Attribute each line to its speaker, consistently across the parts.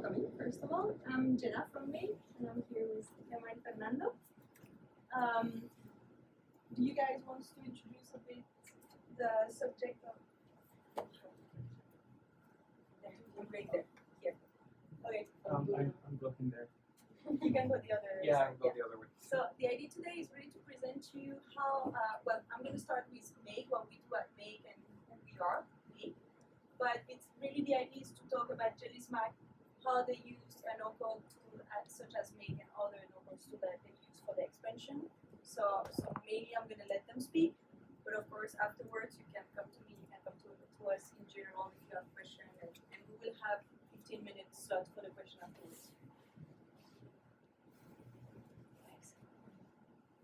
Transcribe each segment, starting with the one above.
Speaker 1: for coming, first of all. I'm Jenna from Make, and I'm here with Emma and Fernando. Do you guys want to introduce a bit the subject of... Right there, here. Okay.
Speaker 2: I'm looking there.
Speaker 1: You can go the other
Speaker 2: Yeah,
Speaker 1: side.
Speaker 2: I can go the other way.
Speaker 1: So the idea today is really to present to you how, well, I'm going to start with Make, what we do at Make and who we are, Make. But it's really the idea is to talk about Jellysmack, how they use a no-code tool such as Make and other no-code tools that they use for the expansion. So mainly I'm going to let them speak, but of course afterwards you can come to me, you can come to us in general if you have questions, and we will have 15 minutes slot for the question afterwards.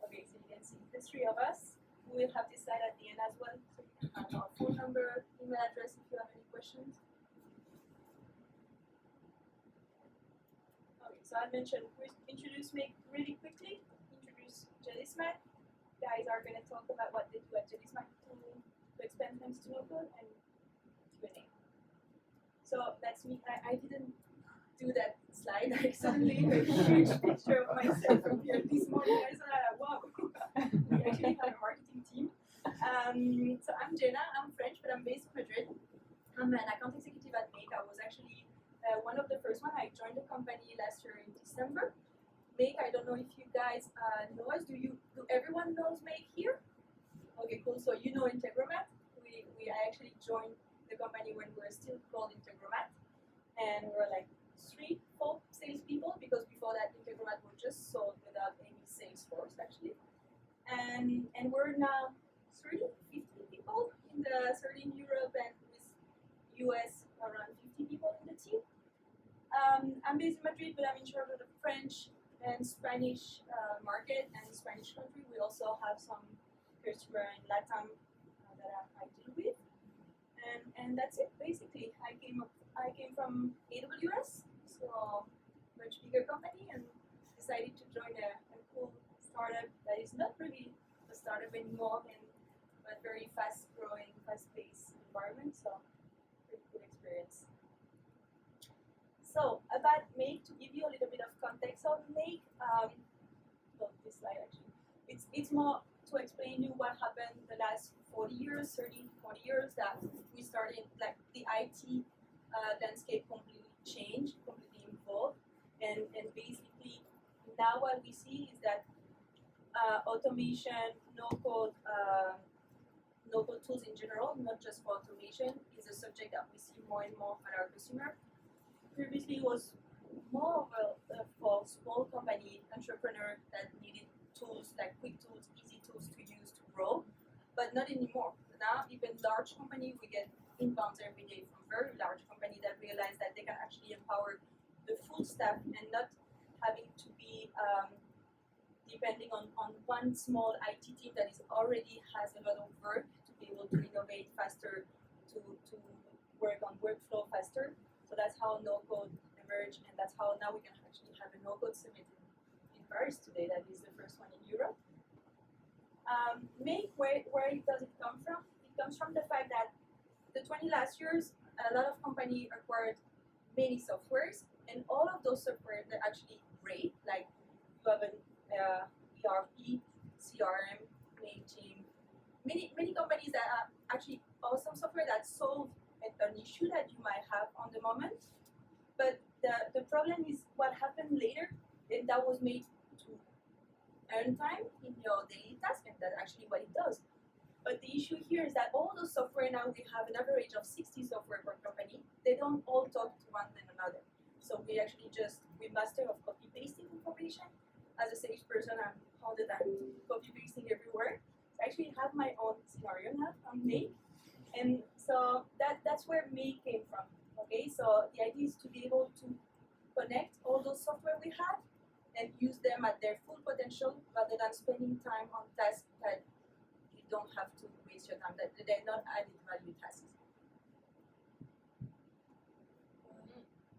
Speaker 1: Okay, so you can see the three of us. We will have this slide at the end as well, so you can have our phone number, email address if you have any questions. Okay, so I mentioned we introduce Make really quickly, introduce Jellysmack. Guys are going to talk about what they do at Jellysmack to expand things to no-code and Q&A. So that's me. I didn't do that slide. I suddenly a huge picture of myself from here this morning. I thought, wow, we actually have a marketing team. So I'm Jenna. I'm French, but I'm based in Madrid. I'm an account executive at Make. I was actually one of the first one. I joined the company last year in December. Make, I don't know if you guys know us. Do everyone knows Make here? Okay, cool. So you know Integromat. I actually joined the company when we were still called Integromat, and we were like 3-4 salespeople, because before that Integromat was just sold without any sales force actually. And we're now 30, 50 people in Europe, and with US around 50 people in the team. I'm based in Madrid, but I'm in charge of the French and Spanish market and Spanish country. We also have some customer in Latam that I deal with, and that's it basically. I came from AWS, so much bigger company, and decided to join a cool startup that is not really a startup anymore, but very fast-growing, fast-paced environment. So pretty cool experience. So about Make, to give you a little bit of context of Make, well, this slide actually, it's more to explain you what happened the last 40 years, 30, 40 years that we started, like the IT landscape completely changed, completely evolved, and basically now what we see is that automation, no-code tools in general, not just for automation, is a subject that we see more and more at our customer. Previously, it was more of for small company entrepreneur that needed tools, like quick tools, easy tools to use to grow, but not anymore. Now, even large company, we get inbounds every day from very large company that realize that they can actually empower the full staff and not having to be depending on one small IT team that is already has a lot of work to be able to innovate faster, to work on workflow faster. So that's how no-code emerged, and that's how now we can actually have a no-code summit in Paris today. That is the first one in Europe. Make, where does it come from? It comes from the fact that the 20 last years, a lot of companies acquired many softwares, and all of those software are actually great. Like you have an ERP, CRM, Mailchimp, many companies that are actually awesome software that solve an issue that you might have on the moment. But the problem is what happened later, and that was made to earn time in your daily task, and that's actually what it does. But the issue here is that all those software now, we have an average of 60 software per company. They don't all talk to one another. So we actually we master of copy pasting information. As a salesperson, I'm all the time copy pasting everywhere. So I actually have my own scenario now on Make. And so that's where Make came from. Okay, so the idea is to be able to connect all those software we have and use them at their full potential, rather than spending time on tasks that you don't have to waste your time, that they're not added value tasks.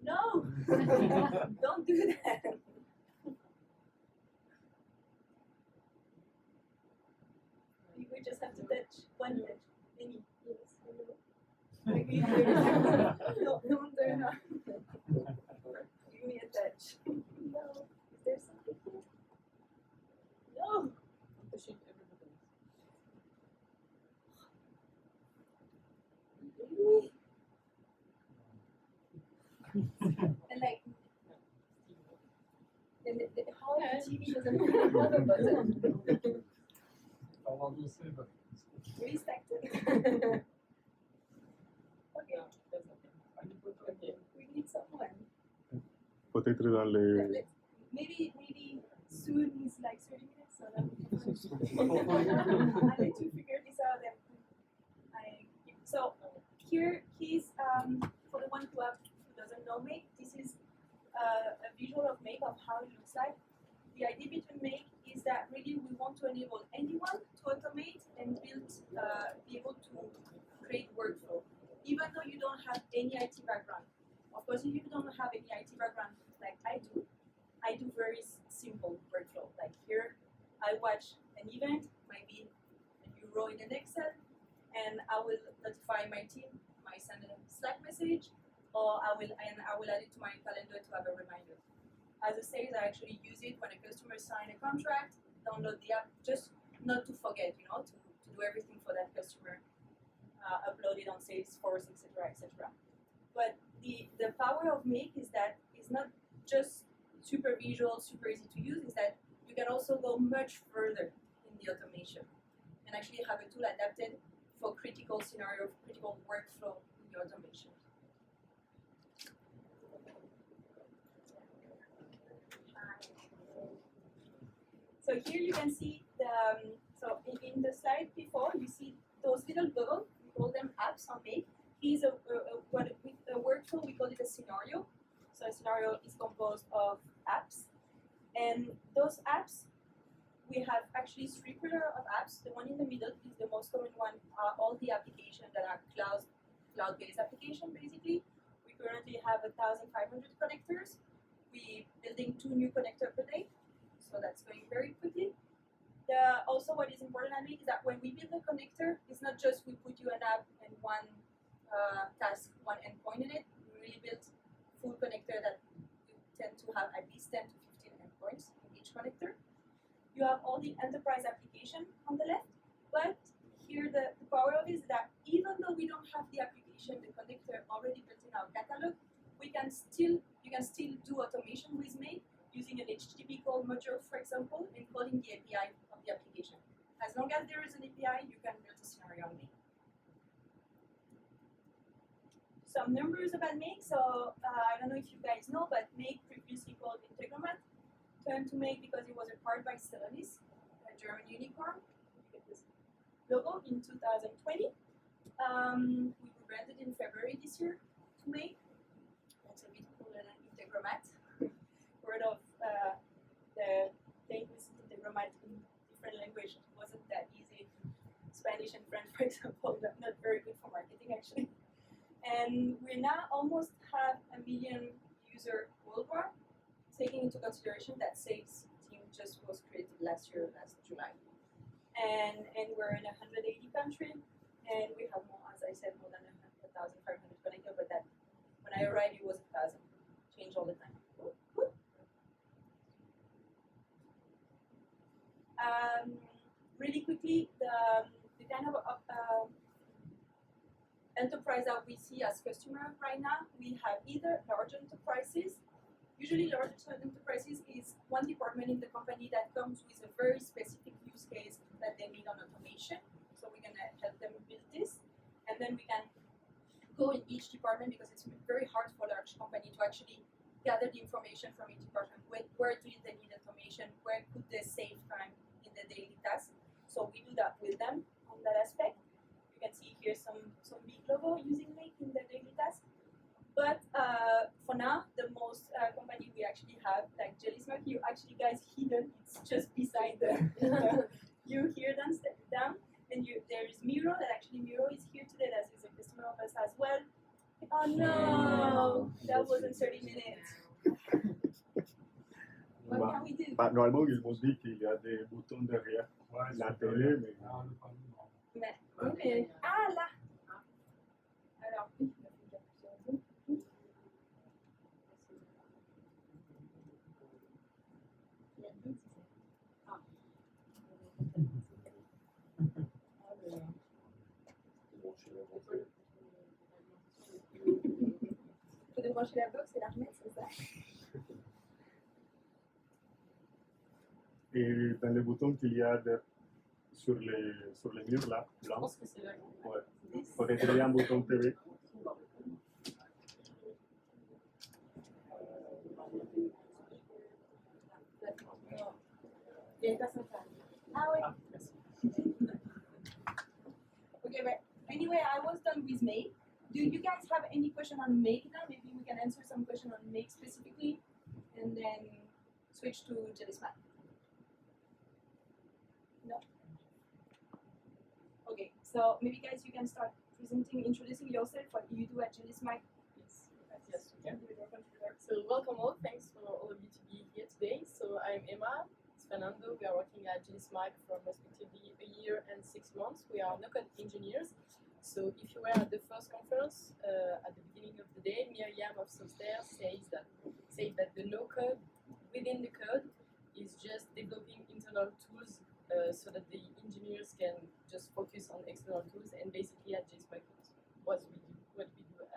Speaker 1: No, don't do that. We just have to touch one touch. Any. Yes, no one there now. And like, how the TV doesn't have another button. Restacked it. Okay. We need someone.
Speaker 3: Potete darle.
Speaker 1: Maybe soon is like 30 minutes, so that we can I'll let you figure this out. And so here he's for the one who doesn't know Make, this is a visual of Make of how it looks like. The idea between Make is that really we want to enable anyone to automate and build, be able to create workflow, even though you don't have any IT background. Of course, if you don't have any IT background like I do very simple workflow. Like here, I watch an event, maybe a new row in an Excel, and I will notify my team, I send a Slack message, or I will add it to my calendar to have a reminder. As a sales, I actually use it when a customer signs a contract, download the app, just not to forget, to do everything for that customer, upload it on Salesforce, etc., etc. But the power of Make is that it's not just super visual, super easy to use, is that you can also go much further in the automation and actually have a tool adapted for critical scenario, critical workflow in the automation. So here you can see so in the slide before, you see those little bubbles, we call them apps on Make. Here's a workflow, we call it a scenario. So a scenario is composed of apps. And those apps, we have actually 3 pillars of apps. The one in the middle is the most common one, are all the applications that are cloud-based applications, basically. We currently have 1,500 connectors. We're building 2 new connectors per day. So that's going very quickly. Also, what is important at Make is that when we build a connector, it's not just we put you an app and one task, one endpoint in it. We really built full connector that we tend to have at least 10 to 15 endpoints in each connector. You have all the enterprise application on the left, but here the power of it is that even though we don't have the application, the connector already built in our catalog, you can still do automation with Make using an HTTP call module, for example, and calling the API of the application. As long as there is an API, you can build a scenario on Make. Some numbers about Make. So I don't know if you guys know, but Make, previously called Integromat, turned to Make because it was acquired by Salon, a German unicorn. Look at this logo in 2020. We rebranded in February this year to Make. That's a bit cooler than Integromat. Word of the famous Integromat in different languages wasn't that easy. Spanish and French, for example, not very good for marketing actually. And we now almost have 1 million users worldwide, taking into consideration that sales team just was created last July. And we're in 180 countries, and we have more, as I said, more than 1,500 connectors, but that when I arrived it was 1,000. Change all the time. Really quickly, the kind of enterprise that we see as customer right now, we have either large enterprises. Usually large enterprises is one department in the company that comes with a very specific use case that they need on automation. So we're gonna help them build this. And then we can go in each department because it's very hard for large company to actually gather the information from each department. Where do they need automation? Where could they save time in the daily tasks? So we do that with them on that aspect. You can see here some big logo using Make in the daily task. But for now, the most company we actually have, like Jellysmack, you actually guys hidden. It's just beside the you hear them step down, and there is Miro. That actually Miro is here today. That is a customer of us as well. Oh no, that wasn't 30 minutes. What can we do?
Speaker 3: Bah, normalement, ils m'ont dit qu'il y a des boutons derrière la télé, mais.
Speaker 1: Mais ah là. Alors oui. Faut débrancher tu la boxes et la remettre, c'est ça?
Speaker 3: Et dans les boutons qu'il y a sur les murs là,
Speaker 4: Je
Speaker 3: blancs,
Speaker 4: pense que c'est là.
Speaker 3: ouais. Peut-être il y a un bouton TV.
Speaker 1: Il y a une personne qui arrive. Ah ouais.
Speaker 2: Merci.
Speaker 1: Okay, but anyway, I was done with Make. Do you guys have any question on Make now? Maybe we can answer some question on Make specifically, and then switch to Jellysmack. No? Okay, so maybe guys you can start introducing yourself, what you do at Jellysmack.
Speaker 4: Yes, we can.
Speaker 1: Your contributor.
Speaker 4: So welcome all. Thanks for all of you to be here today. So I'm Emma. It's Fernando. We are working at Jellysmack for respectively a year and 6 months. We are Nocode engineers. So if you were at the first conference at the beginning of the day, Miriam of Software said that the no-code within the code is just developing internal tools so that the engineers can just focus on external tools. And basically at Jellysmack, what we do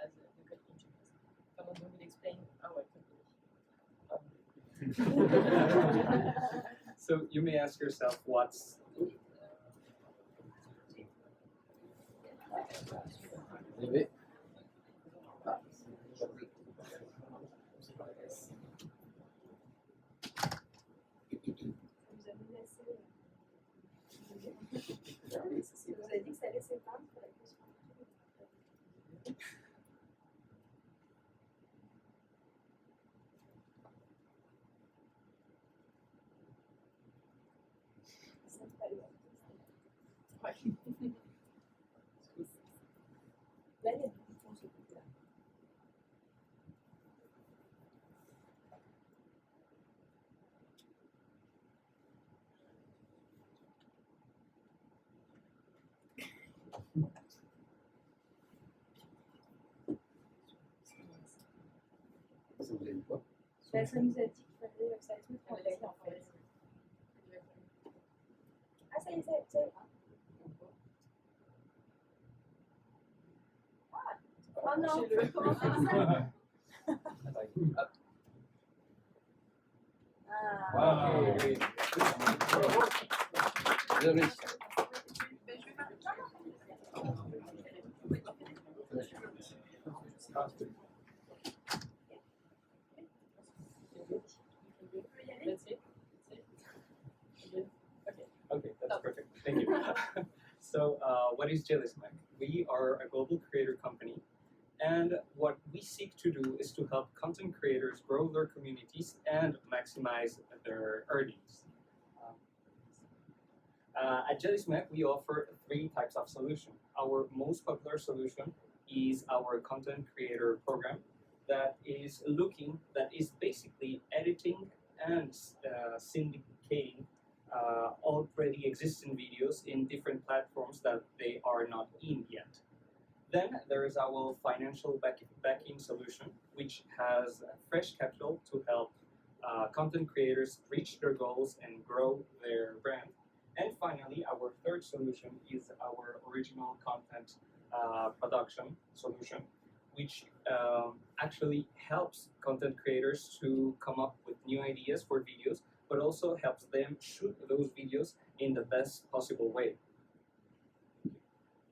Speaker 4: as no-code engineers. Fernando will explain our company.
Speaker 2: So you may ask yourself, what's
Speaker 1: Vous avez dit que ça allait s'éteindre pour la question.
Speaker 4: Ouais.
Speaker 1: Là, il y a du bouton sur le côté là.
Speaker 5: Ça vous a dit quoi?
Speaker 1: Là, ça nous a dit qu'il fallait que ça allait se mettre en veille en fait. Ah, ça y est, ça y est. Oh non, comment faire ça? Ah.
Speaker 5: Ok. Désolé.
Speaker 4: That's it.
Speaker 2: okay? That's perfect. Thank you. So, what is Jellysmack? We are a global creator company, and what we seek to do is to help content creators grow their communities and maximize their earnings. At Jellysmack, we offer 3 types of solution. Our most popular solution is our content creator program that is basically editing and syndicating already existing videos in different platforms that they are not in yet. Then there is our financial backing solution, which has fresh capital to help content creators reach their goals and grow their brand. And finally, our third solution is our original content production solution, which actually helps content creators to come up with new ideas for videos, but also helps them shoot those videos in the best possible way.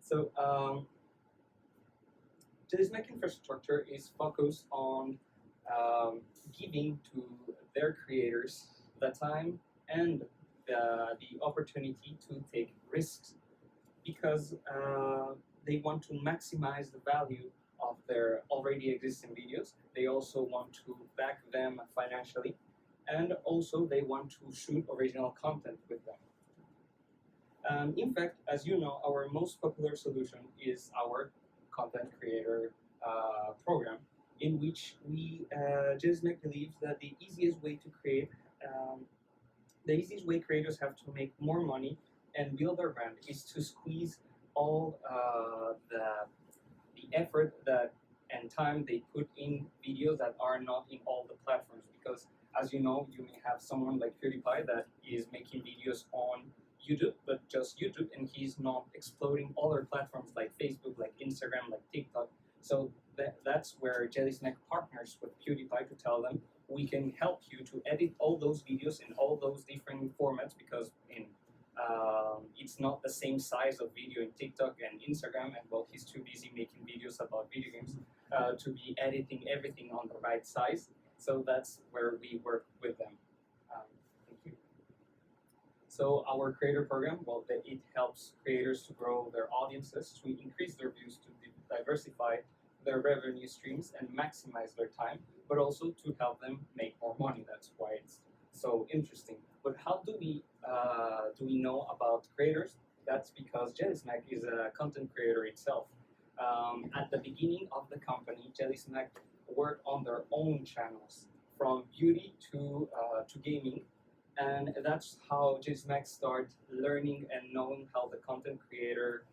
Speaker 2: So, Jellysmack infrastructure is focused on giving to their creators the time and the opportunity to take risks, because they want to maximize the value of their already existing videos. They also want to back them financially, and also they want to shoot original content with them. In fact, as you know, our most popular solution is our content creator program, in which we Jellysmack believes that the easiest way creators have to make more money and build their brand is to squeeze all the effort and time they put in videos that are not in all the platforms. Because as you know, you may have someone like PewDiePie that is making videos on YouTube, but just YouTube, and he's not exploding other platforms like Facebook, like Instagram, like TikTok. So that's where Jellysmack partners with PewDiePie to tell them we can help you to edit all those videos in all those different formats because it's not the same size of video in TikTok and Instagram, and well, he's too busy making videos about video games to be editing everything on the right size. So that's where we work with them. Thank you. So our creator program, well, it helps creators to grow their audiences, to increase their views, to diversify their revenue streams and maximize their time, but also to help them make more money. That's why it's so interesting. But how do we know about creators? That's because Jellysmack is a content creator itself. At the beginning of the company, Jellysmack worked on their own channels, from beauty to gaming, and that's how Jellysmack started learning and knowing how the content creator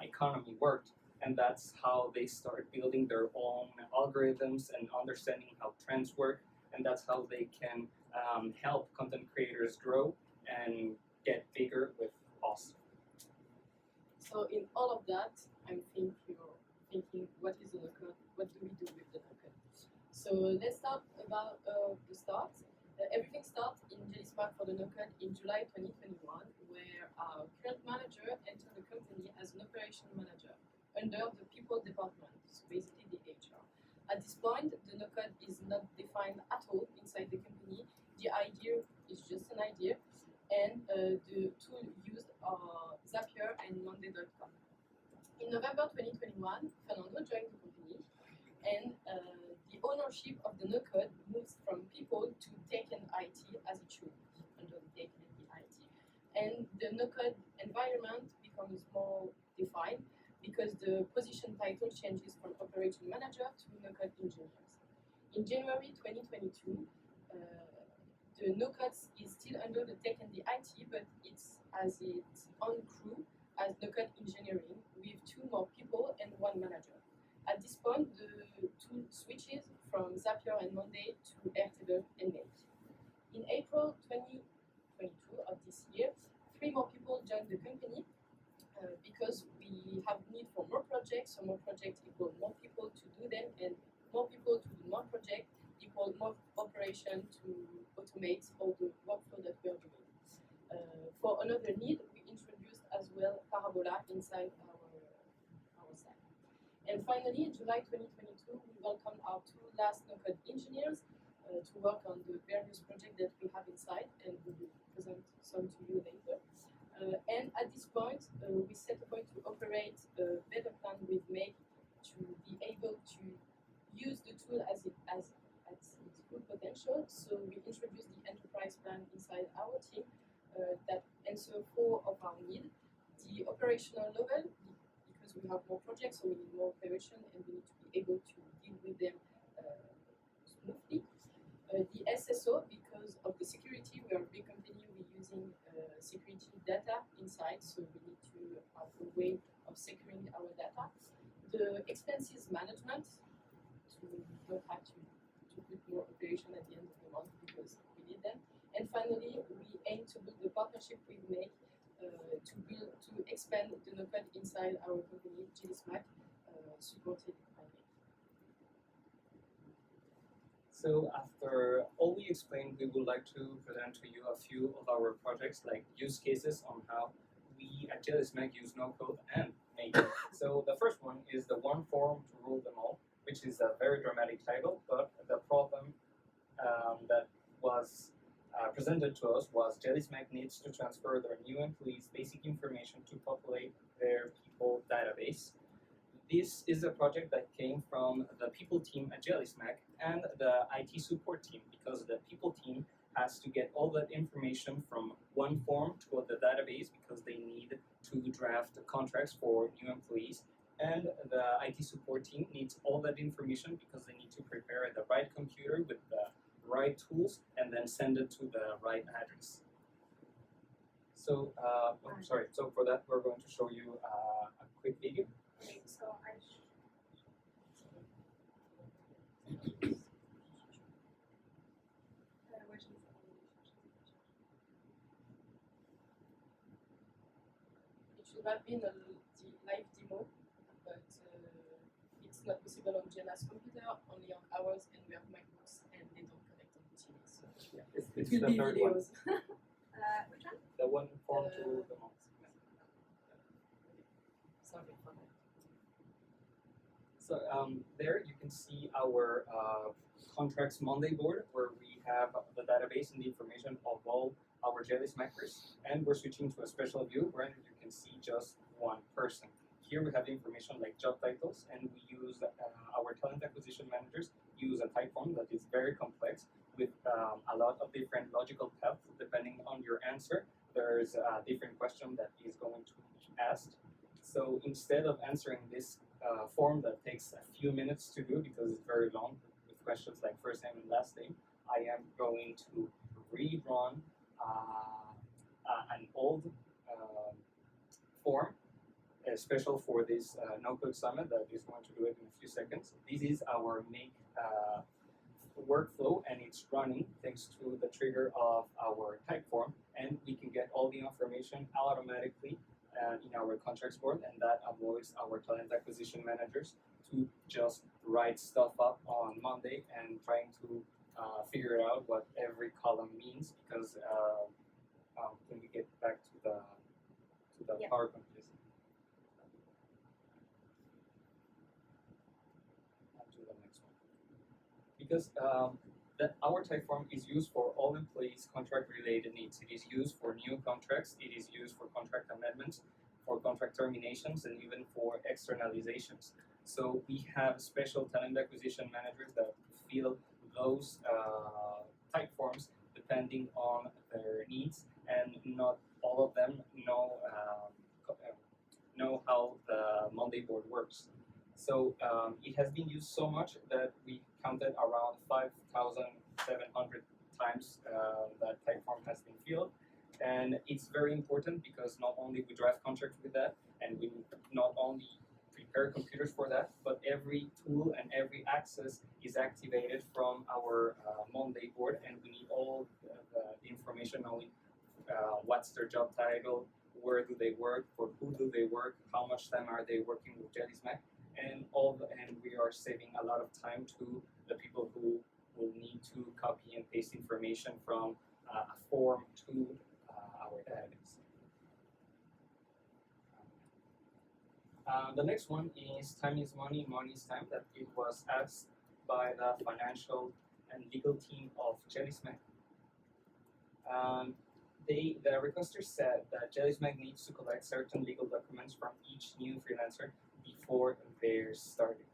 Speaker 2: economy worked. And that's how they start building their own algorithms and understanding how trends work. And that's how they can help content creators grow and get bigger with us.
Speaker 4: So in all of that, I'm thinking what is the Nocode? What do we do with the Nocode? So let's start about the start. Everything starts in Jellysmack for the Nocode in July 2021, where our current manager entered the company as an operation manager under the people department, so basically the HR. At this point, the Nocode is not defined at all inside the company. The idea is just an idea, and the tool used are Zapier and Monday.com. In November 2021, Fernando joined the company, and the ownership of the Nocode moves from people to tech and IT as it should be under the tech and the IT. And the Nocode environment becomes more defined because the position title changes from operation manager to Nocode engineers. In January 2022, the Nocode is still under the tech and the IT, but it's as its own crew as Nocode engineering with 2 more people and 1 manager. At this point, the tool switches from Zapier and Monday to Airtable and Make. In April 2022 of this year, 3 more people joined the company because we have need for more projects, so more projects equal more people to do them, and more people to do more projects equal more operation to automate all the workflow that we are doing. For another need, we introduced as well Parabola inside our site. And finally, in July 2022, we welcomed our 2 last Nocode engineers to work on the various projects that we have inside, and we will present some to you later. And at this point, we set a point to operate a better plan with Make to be able to use the tool as its full potential. So we introduced the enterprise plan inside our team that answer 4 of our needs. The operational level, because we have more projects, so we need more operation and we need to be able to deal with them smoothly. The SSO, because of the security, we are a big company, we're using security data inside, so we need to have a way of securing our data. The expenses management, so we don't have to put more operation at the end of the month because we need them. And finally, we aim to build the partnership with Make to expand the Nocode inside our company, Jellysmack, supported by Make.
Speaker 2: So after all we explained, we would like to present to you a few of our projects, like use cases on how we at Jellysmack use Nocode and Make. So the first one is the one form to rule them all, which is a very dramatic title, but the problem that was presented to us was Jellysmack needs to transfer their new employees' basic information to populate their people database. This is a project that came from the people team at Jellysmack and the IT support team, because the people team has to get all that information from one form to the database because they need to draft contracts for new employees. And the IT support team needs all that information because they need to prepare the right computer with the right tools and then send it to the right address. So, so for that, we're going to show you a quick video.
Speaker 1: Okay, so
Speaker 4: It should have been the live demo, but it's not possible on Jenna's computer, only on ours, and we have MacBooks and they don't connect on the TV. So
Speaker 2: It's
Speaker 4: it
Speaker 2: the
Speaker 4: will be
Speaker 2: third one.
Speaker 4: videos.
Speaker 1: Which one?
Speaker 2: The one from to the most.
Speaker 4: Sorry for that.
Speaker 2: So there you can see our contracts Monday board where we have the database and the information of all our Jellysmackers, and we're switching to a special view where you can see just one person. Here we have information like job titles, and we use our talent acquisition managers use a type form that is very complex with a lot of different logical paths depending on your answer. There's a different question that is going to be asked. So instead of answering this form that takes a few minutes to do because it's very long with questions like first name and last name, I am going to rerun an old form, special for this no-code summit that is going to do it in a few seconds. This is our make workflow, and it's running thanks to the trigger of our type form, and we can get all the information automatically in our contracts board, and that avoids our talent acquisition managers to just write stuff up on Monday and trying to figure out what every column means, because when we get back to the
Speaker 1: Yeah.
Speaker 2: PowerPoint, please. To the next one. Because our type form is used for all employees' contract-related needs. It is used for new contracts. It is used for contract amendments, for contract terminations, and even for externalizations. So we have special talent acquisition managers that fill those type forms depending on their needs, and not all of them know how the Monday board works. So it has been used so much that we counted around 5,700 times that type form has been filled. And it's very important because not only we draft contracts with that, and we not only prepare computers for that, but every tool and every access is activated from our Monday board, and we need all the information, knowing what's their job title, where do they work, for who do they work, how much time are they working with Jellysmack, and we are saving a lot of time to the people who will need to copy and paste information from a form to our database. The next one is time is money, money is time, that it was asked by the financial and legal team of Jellysmack. The requester said that Jellysmack needs to collect certain legal documents from each new freelancer before they're starting.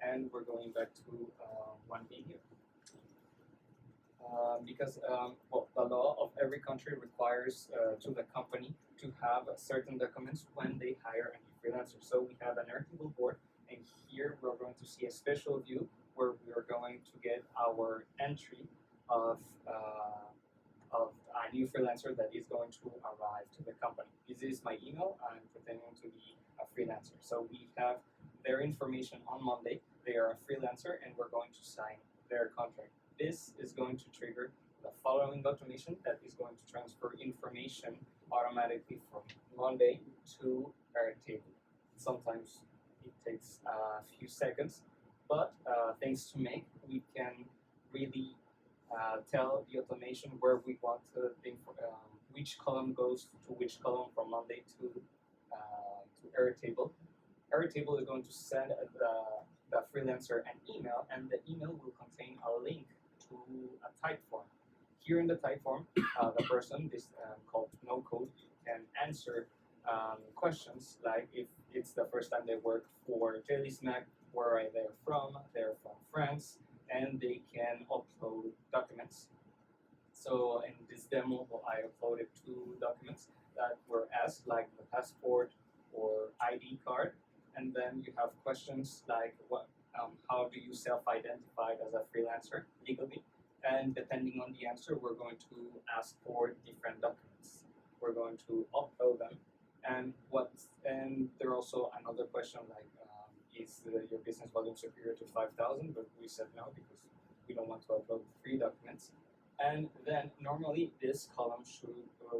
Speaker 2: And we're going back to one video. Because the law of every country requires to the company to have certain documents when they hire a new freelancer. So we have an Airtable board, and here we're going to see a special view where we are going to get our entry of a new freelancer that is going to arrive to the company. This is my email. I'm pretending to be a freelancer. So we have their information on Monday. They are a freelancer, and we're going to sign their contract. This is going to trigger the following automation that is going to transfer information automatically from Monday to Airtable. Sometimes it takes a few seconds, but thanks to Make, we can really tell the automation where we want which column goes to which column from Monday to Airtable. Airtable is going to send the freelancer an email, and the email will contain a link to a type form. Here in the type form, the person, this called Nocode, can answer questions like if it's the first time they work for Jellysmack, where are they from? They're from France, and they can upload documents. So in this demo, I uploaded 2 documents that were asked, like the passport or ID card, and then you have questions like how do you self-identify as a freelancer legally? And depending on the answer, we're going to ask for different documents. We're going to upload them, and there also another question like is your business volume superior to 5,000? But we said no because we don't want to upload 3 documents. And then normally this column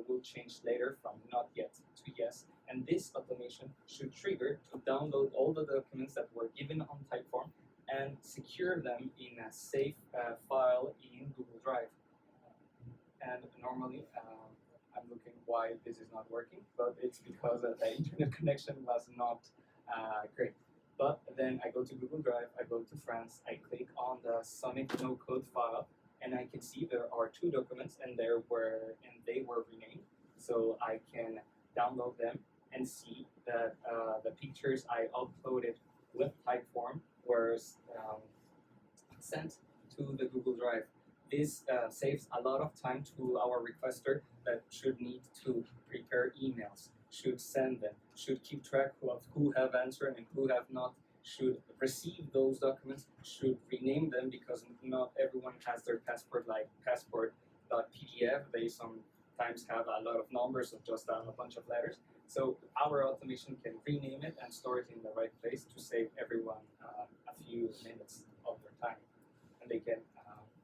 Speaker 2: will change later from not yet to yes, And this automation should trigger to download all the documents that were given on Typeform and secure them in a safe file in Google Drive. And normally, I'm looking why this is not working, but it's because the internet connection was not great. But then I go to Google Drive, I go to France, I click on the Sonic no-code file, and I can see there are 2 documents, and they were renamed. So I can download them and see that the pictures I uploaded with Typeform were sent to the Google Drive. This saves a lot of time to our requester that should need to prepare emails, should send them, should keep track of who have answered and who have not, should receive those documents, should rename them because not everyone has their passport like passport.pdf. They sometimes have a lot of numbers of just a bunch of letters. So our automation can rename it and store it in the right place to save everyone a few minutes of their time. And they can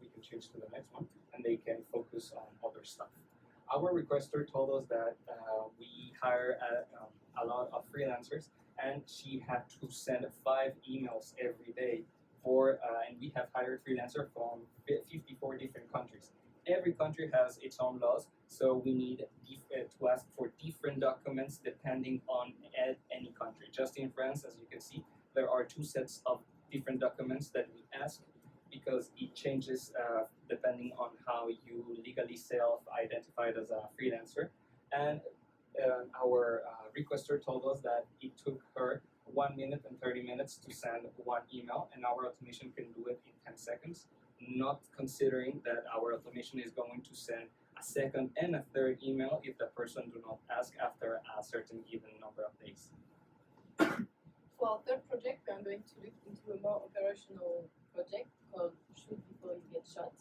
Speaker 2: we can change to the next one, and they can focus on other stuff. Our requester told us that we hire a lot of freelancers, and she had to send 5 emails every day for, and we have hired freelancers from 54 different countries. Every country has its own laws, so we need to ask for different documents depending on any country. Just in France, as you can see, there are 2 sets of different documents that we ask because it changes depending on how you legally self-identified as a freelancer. And our requester told us that it took her 1 minute and 30 minutes to send 1 email, and our automation can do it in 10 seconds, not considering that our automation is going to send a second and a third email if the person do not ask after a certain given number of days.
Speaker 4: For our third project, we are going to look into a more operational project called Shoot Before You Get Shot.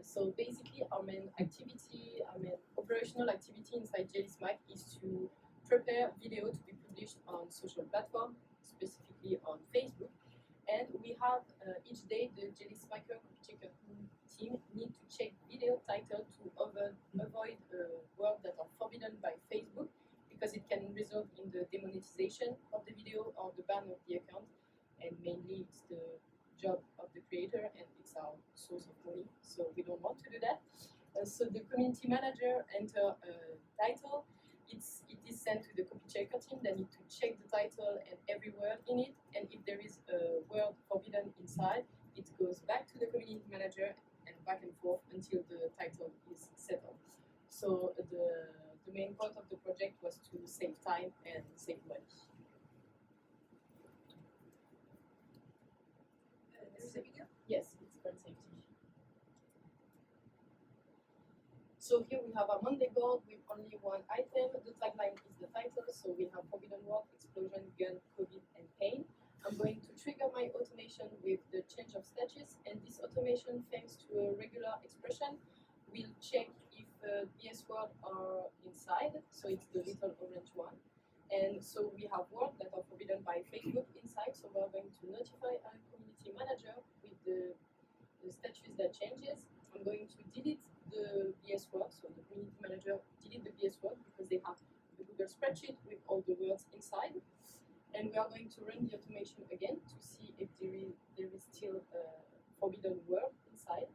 Speaker 4: So basically, our main operational activity inside Jellysmack is to prepare video to be published on social platforms, specifically on Facebook. And we have each day the Jellysmacker copy checker team need to check video title to avoid words that are forbidden by Facebook, because it can result in the demonetization of the video or the ban of the account. And mainly it's the job of the creator and it's our source of money, so we don't want to do that. So the community manager enter a title, it is sent to the copy checker team. They need to check the title and every word in it, and if there is a word forbidden inside, it goes back to the community manager and back and forth until the title is settled. So the main point of the project was to save time and save money.
Speaker 1: This is a video?
Speaker 4: Yes, it's brand safety. So here we have a Monday board with only 1 item. The tagline is the title, so we have forbidden word, explosion, gun, COVID, and pain. I'm going to trigger my automation with the change of status, and this automation, thanks to a regular expression, will check if BS words are inside, so it's the little orange one. And so we have words that are forbidden by Facebook inside, so we're going to notify our community manager with the status that changes. I'm going to delete the BS word, so the community manager delete the BS word because they have the Google spreadsheet with all the words inside. And we are going to run the automation again to see if there is still a forbidden word inside.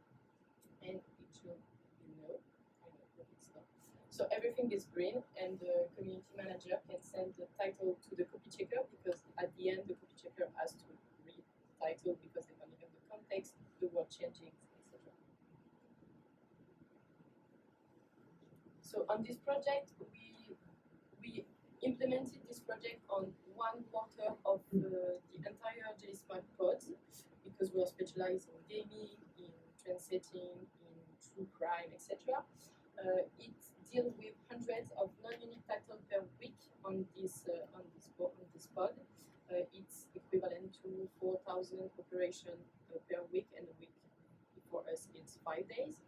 Speaker 4: And it should be no. I know, but it's not. So everything is green, and the community manager can send the title to the copy checker, because at the end the copy checker has to read the title because they don't have the context, the word changing, etc. So on this project, we implemented this project on 1 quarter of the entire Jellysmack pods, because we are specialized in gaming, in trend setting, in true crime, etc. It deals with hundreds of non-unique titles per week on this pod. It's equivalent to 4,000 operations per week, and a week for us it's 5 days.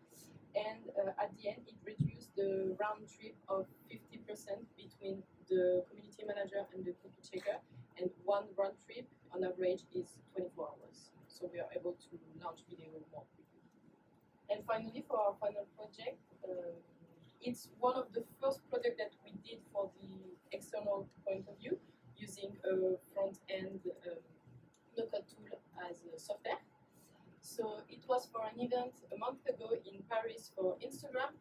Speaker 4: And at the end, it reduced the round trip of 50% between the community manager and the copy checker, and 1 round trip on average is 24 hours. So we are able to launch video more quickly. And finally, for our final project, It's one of the first products that we did for the external point of view, using a front-end Nocode tool as a software. So it was for an event a month ago in Paris for Instagram.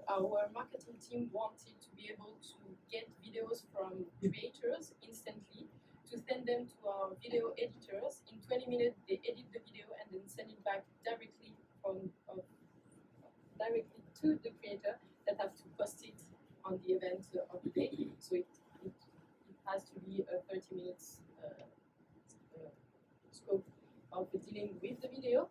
Speaker 4: Our marketing team wanted to be able to get videos from creators instantly, to send them to our video editors. In 20 minutes, they edit the video and then send it back directly to the creator that have to post it on the event of the day. So it has to be a 30 minutes scope of dealing with the video.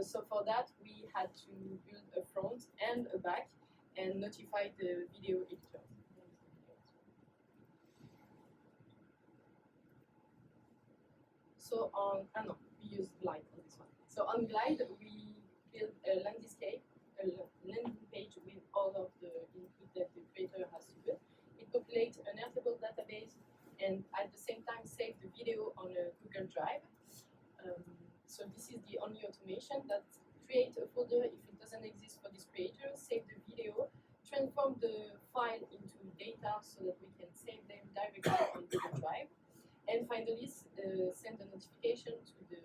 Speaker 4: So for that, we had to build a front and a back and notify the video editor. So we use Glide on this one. So on Glide, we build a landing page with all of the input that the creator has to put. It populates an Airtable database and at the same time save the video on a Google Drive. So this is the only automation that create a folder if it doesn't exist for this creator, save the video, transform the file into data so that we can save them directly on Google Drive, and finally send a notification to the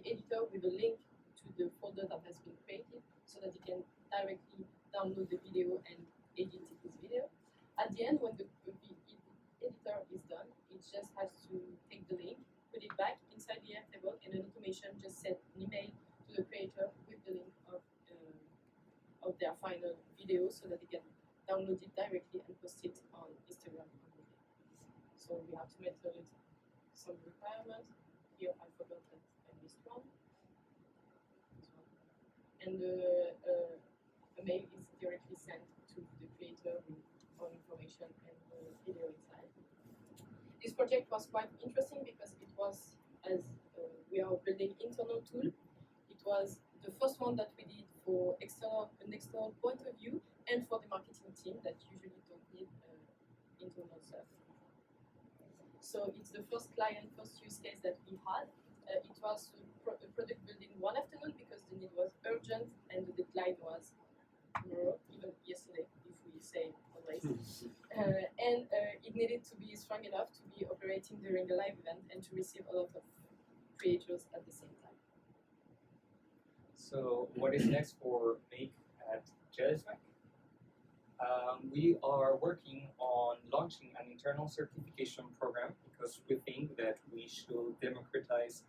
Speaker 4: editor with a link to the folder that has been created so that he can directly download the video and edit this video. At the end, when the editor is done, it just has to take the link, put it back inside the Airtable, and an automation just send an email to the creator with the link of their final video so that they can download it directly and post it on Instagram. So we have to meet some requirements. Here I forgot that I missed one. And a mail is directly sent to the creator with all information and the video inside. This project was quite interesting because it was, as we are building internal tool, it was the first one that we did for an external point of view and for the marketing team that usually don't need internal stuff. So it's the first use case that we had. It was a product building one afternoon because the need was urgent and the deadline was tomorrow, even yesterday, if we say always. And it needed to be strong enough to be operating during a live event and to receive a lot of creators at the same time.
Speaker 2: So what is next for Make at Jellysmack? We are working on launching an internal certification program because we think that we should democratize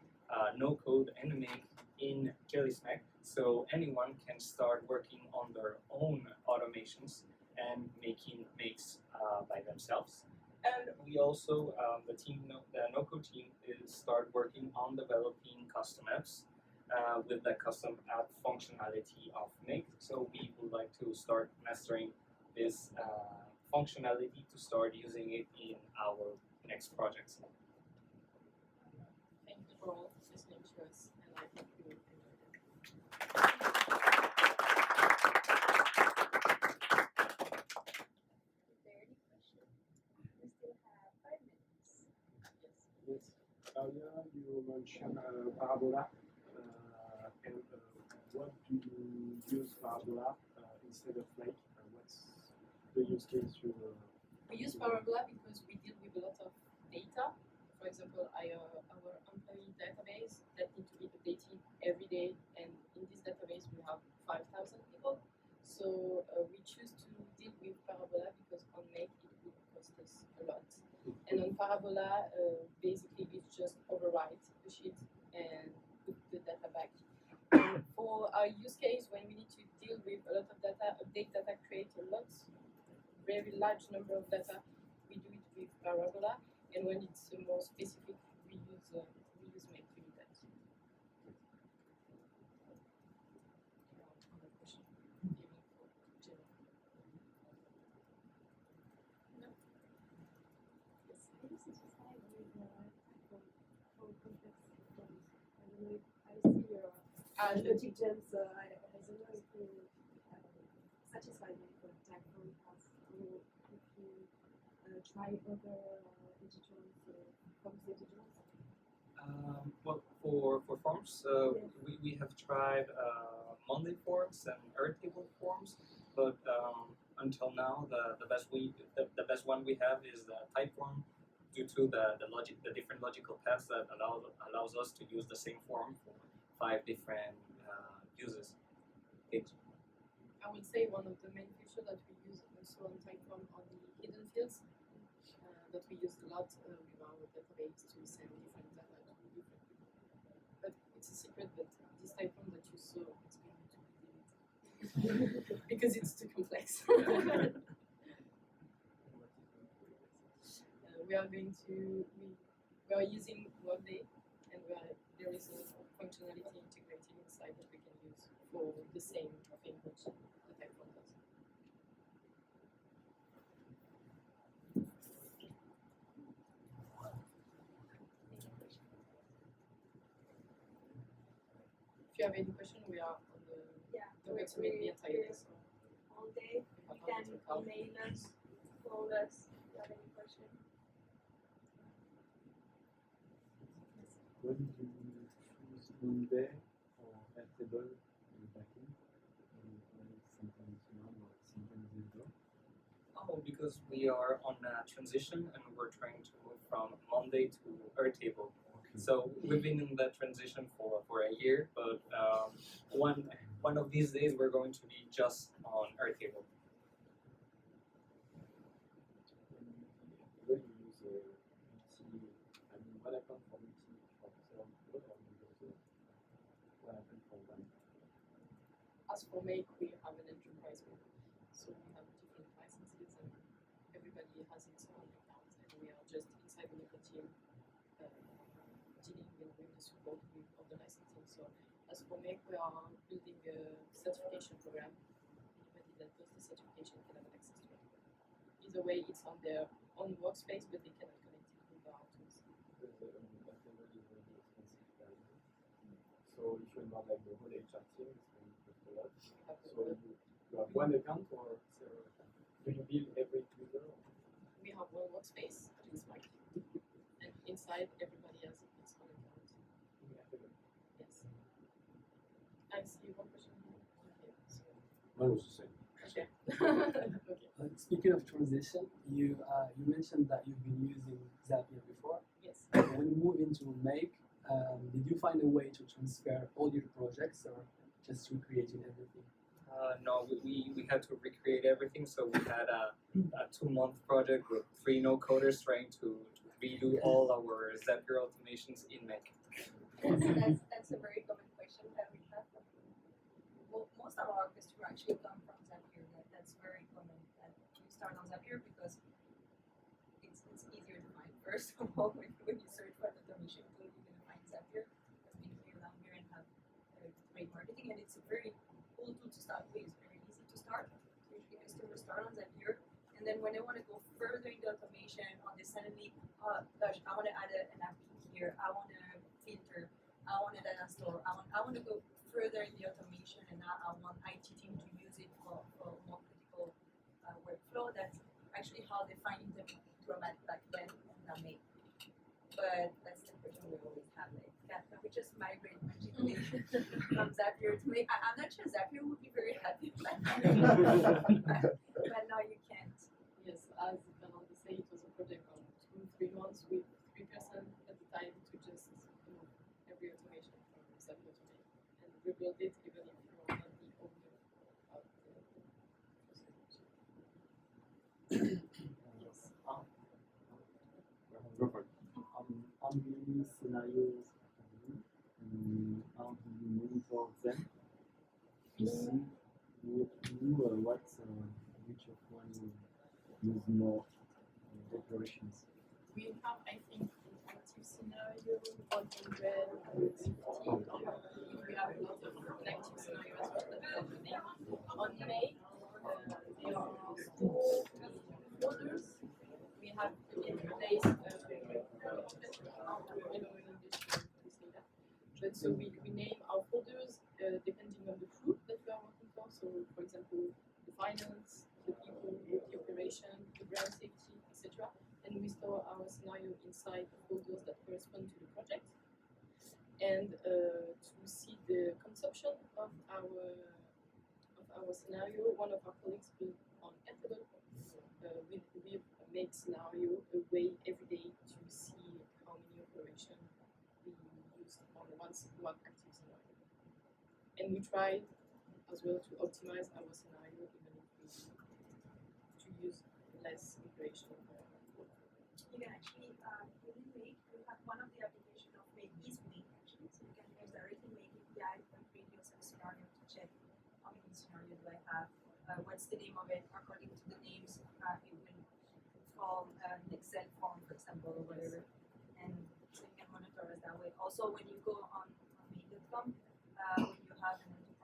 Speaker 2: no-code and Make in Jellysmack so anyone can start working on their own automations and making makes by themselves. And we also, the no-code team, is start working on developing custom apps with the custom app functionality of Make. So we would like to start mastering this functionality to start using it in our next projects.
Speaker 4: Thank you for listening to us, and I hope you enjoyed it.
Speaker 1: Is there any questions? We still have 5 minutes.
Speaker 3: Yes. Earlier you mentioned Parabola. And what do you use Parabola instead of Make? What's the use case you?
Speaker 4: We use Parabola because we deal with a lot of data. For example, our employee database that need to be updated every day, and in this database we have 5,000 people. So we choose to deal with Parabola because on Make it would cost us a lot. And on Parabola, basically it's just overwrite the sheet and put the data back. And for our use case, when we need to deal with a lot of data, update data, create a lot, very large number of data, we do it with Parabola. And when it's more specific, we use Make to do that. Another question? Even for Jenna. No? Yes.
Speaker 6: I used to decide with for complex problems. I don't know if I see your logic gems. I don't know if you satisfied with the type of task or if you try other editors, comms editors.
Speaker 2: Well, For forms, we have tried Monday forms and Airtable forms, but until now the best one we have is the Typeform, due to the different logical paths that allows us to use the same form for 5 different uses.
Speaker 4: I would say one of the main features that we use also on Typeform are the hidden fields that we use a lot with our database to send different data to different people. But it's a secret that this Typeform that you saw is going to be deleted because it's too complex. We are using Workday, and there is a functionality integrated inside that we can use for the same thing which the Typeform does. If you have any question, we are on the way to make the entire day. So
Speaker 1: all day. You can email us, call us if you have any question.
Speaker 5: When you choose Monday or Airtable in backend, sometimes one or sometimes zero.
Speaker 2: Oh, because we are on a transition and we're trying to move from Monday to Airtable. So we've been in that transition for a year, but one of these days we're going to be just on Airtable.
Speaker 5: When you use what happened for multi for Salon or what happened for one?
Speaker 4: as for Make, we have an enterprise group, so we have different licenses and everybody has its own account, and we are just inside the local team dealing with the support of the licensing. So as for Make, we are building a certification program. Anybody that does the certification can have access to it. Either way, it's on their own workspace, but they cannot connect it with our tools.
Speaker 5: Because Airtable is really expensive. So if you're not like the whole HR team, it's going to cost a lot. So you have one account or several accounts? Do you build every user?
Speaker 4: We have one workspace, Jellysmack, and inside everybody has its own account. Yes. I see one question here. Okay. So.
Speaker 5: Mine was the same.
Speaker 4: Okay. Okay.
Speaker 7: Speaking of transition, you mentioned that you've been using Zapier before.
Speaker 4: Yes.
Speaker 7: When you move into Make, did you find a way to transfer all your projects or just recreating everything?
Speaker 2: No, we had to recreate everything, so we had a 2-month project with 3 no-coders trying to redo all our Zapier automations in Make.
Speaker 1: That's a very common question that we have. Well, most of our customers actually come from Zapier. That's very common that we start on Zapier because it's easier to find. First of all, when you search for an automation tool, you're going to find Zapier. It's been here down here and have great marketing, and it's a very cool tool to start with. It's very easy to start. Usually customers start on Zapier, and then when they want to go further in the automation, or they suddenly, oh gosh, I want to add an app here, I want to filter, I want a data store, I want to go further in the automation, and now I want IT team to use it for more critical workflow. That's actually how they find the format back then on Make. But that's the question we always have. Like, can we just migrate magically from Zapier to Make? I'm not sure Zapier would be very happy with that. But now you can't.
Speaker 4: Yes, as Fernando said, it was a project of 2-3 months with 3 person at the time to just move every automation from Zapier to Make and rebuild it even if you are not the owner of the solution. Yes.
Speaker 5: Perfect.
Speaker 7: How many scenarios how do you monitor them? You see which of one you use more operations?
Speaker 4: We have, I think, in active scenario 150. We have a lot of inactive scenarios that we name. On May, there are 4 folders. We have in place, but so we name our folders depending on the group that we are working for. So, for example, the finance, the people, the operation, the brand safety, etc. And we store our scenario inside the folders that correspond to the project. and to see the consumption of our scenario. One of our colleagues built on Antidote. We make scenario a way every day to see how many operations we use on one active scenario. And we try as well to optimize our scenario even if we to use less operation.
Speaker 1: You can actually within Make, you have one of the applications of Make is Make actually, so you can use directly Make API and create yourself a scenario to check how many scenarios do I have, what's the name of it, according to the names, it will call an Excel form, for example, or whatever, and so you can monitor it that way. Also, when you go on make.com, when you have an